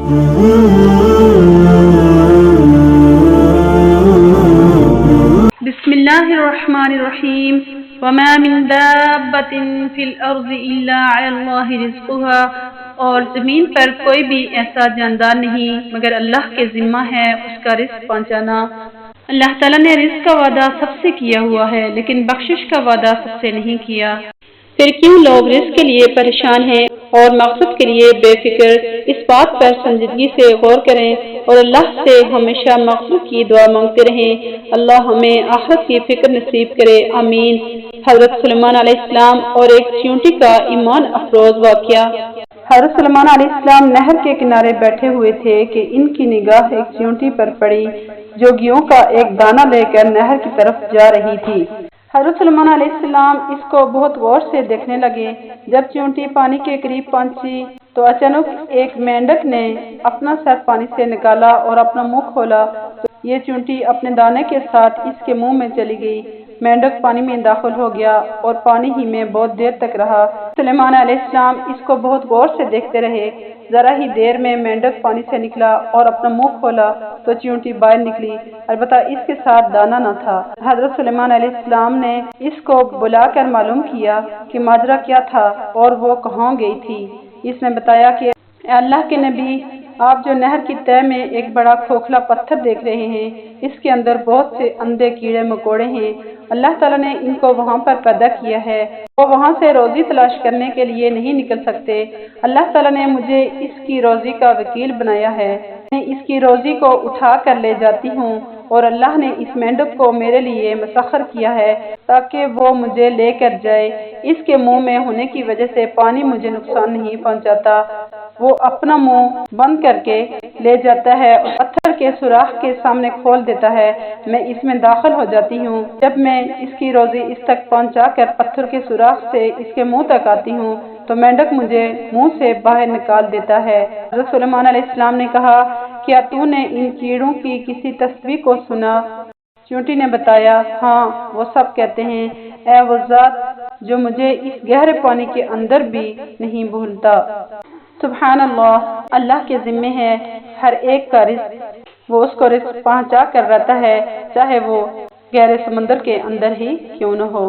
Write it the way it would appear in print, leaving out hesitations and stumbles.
بسم اللہ الرحمن الرحیم وما من دابۃ فی الارض الا علی اللہ رزقها، اور زمین پر کوئی بھی ایسا جاندار نہیں مگر اللہ کے ذمہ ہے اس کا رزق پہنچانا۔ اللہ تعالیٰ نے رزق کا وعدہ سب سے کیا ہوا ہے لیکن بخشش کا وعدہ سب سے نہیں کیا۔ پھر کیوں لوگ رزق کے لیے پریشان ہیں اور مقصد کے لیے بے فکر؟ اس بات پر سنجیدگی سے غور کریں اور اللہ سے ہمیشہ مغفرت کی دعا مانگتے رہیں۔ اللہ ہمیں آخرت کی فکر نصیب کرے، آمین۔ حضرت سلیمان علیہ السلام اور ایک چیونٹی کا ایمان افروز واقعہ۔ حضرت سلیمان علیہ السلام نہر کے کنارے بیٹھے ہوئے تھے کہ ان کی نگاہ ایک چیونٹی پر پڑی جو گیہوں کا ایک دانہ لے کر نہر کی طرف جا رہی تھی۔ حضرت سلیمان علیہ السلام اس کو بہت غور سے دیکھنے لگے۔ جب چیونٹی پانی کے قریب پہنچی تو اچانک ایک مینڈک نے اپنا سر پانی سے نکالا اور اپنا منہ کھولا تو یہ چیونٹی اپنے دانے کے ساتھ اس کے منہ میں چلی گئی۔ مینڈک پانی میں داخل ہو گیا اور پانی ہی میں بہت دیر تک رہا۔ سلیمان علیہ السلام اس کو بہت غور سے دیکھتے رہے۔ ذرا ہی دیر میں مینڈک پانی سے نکلا اور اپنا منہ کھولا تو چیونٹی باہر نکلی، البتہ اس کے ساتھ دانا نہ تھا۔ حضرت سلیمان علیہ السلام نے اس کو بلا کر معلوم کیا کہ ماجرا کیا تھا اور وہ کہاں گئی تھی۔ اس نے بتایا کہ اے اللہ کے نبی، آپ جو نہر کی تہہ میں ایک بڑا کھوکھلا پتھر دیکھ رہے ہیں، اس کے اندر بہت سے اندھے کیڑے مکوڑے ہیں۔ اللہ تعالیٰ نے ان کو وہاں پر پیدا کیا ہے، وہ وہاں سے روزی تلاش کرنے کے لیے نہیں نکل سکتے۔ اللہ تعالیٰ نے مجھے اس کی روزی کا وکیل بنایا ہے، میں اس کی روزی کو اٹھا کر لے جاتی ہوں اور اللہ نے اس مینڈک کو میرے لیے مسخر کیا ہے تاکہ وہ مجھے لے کر جائے۔ اس کے منہ میں ہونے کی وجہ سے پانی مجھے نقصان نہیں پہنچاتا، وہ اپنا منہ بند کر کے لے جاتا ہے اور پتھر کے سوراخ کے سامنے کھول دیتا ہے، میں اس میں داخل ہو جاتی ہوں۔ جب میں اس کی روزی اس تک پہنچا کر پتھر کے سوراخ سے اس کے منہ تک آتی ہوں تو مینڈک مجھے منہ سے باہر نکال دیتا ہے۔ حضرت سلیمان علیہ السلام نے کہا، کیا تو نے ان کیڑوں کی کسی تسبیح کو سنا؟ چیونٹی نے بتایا، ہاں، وہ سب کہتے ہیں، اے وہ ذات جو مجھے اس گہرے پانی کے اندر بھی نہیں بھولتا۔ سبحان اللہ، اللہ کے ذمہ ہے ہر ایک کا رزق، وہ اس کو رزق پہنچا کر رہتا ہے چاہے وہ گہرے سمندر کے اندر ہی کیوں نہ ہو۔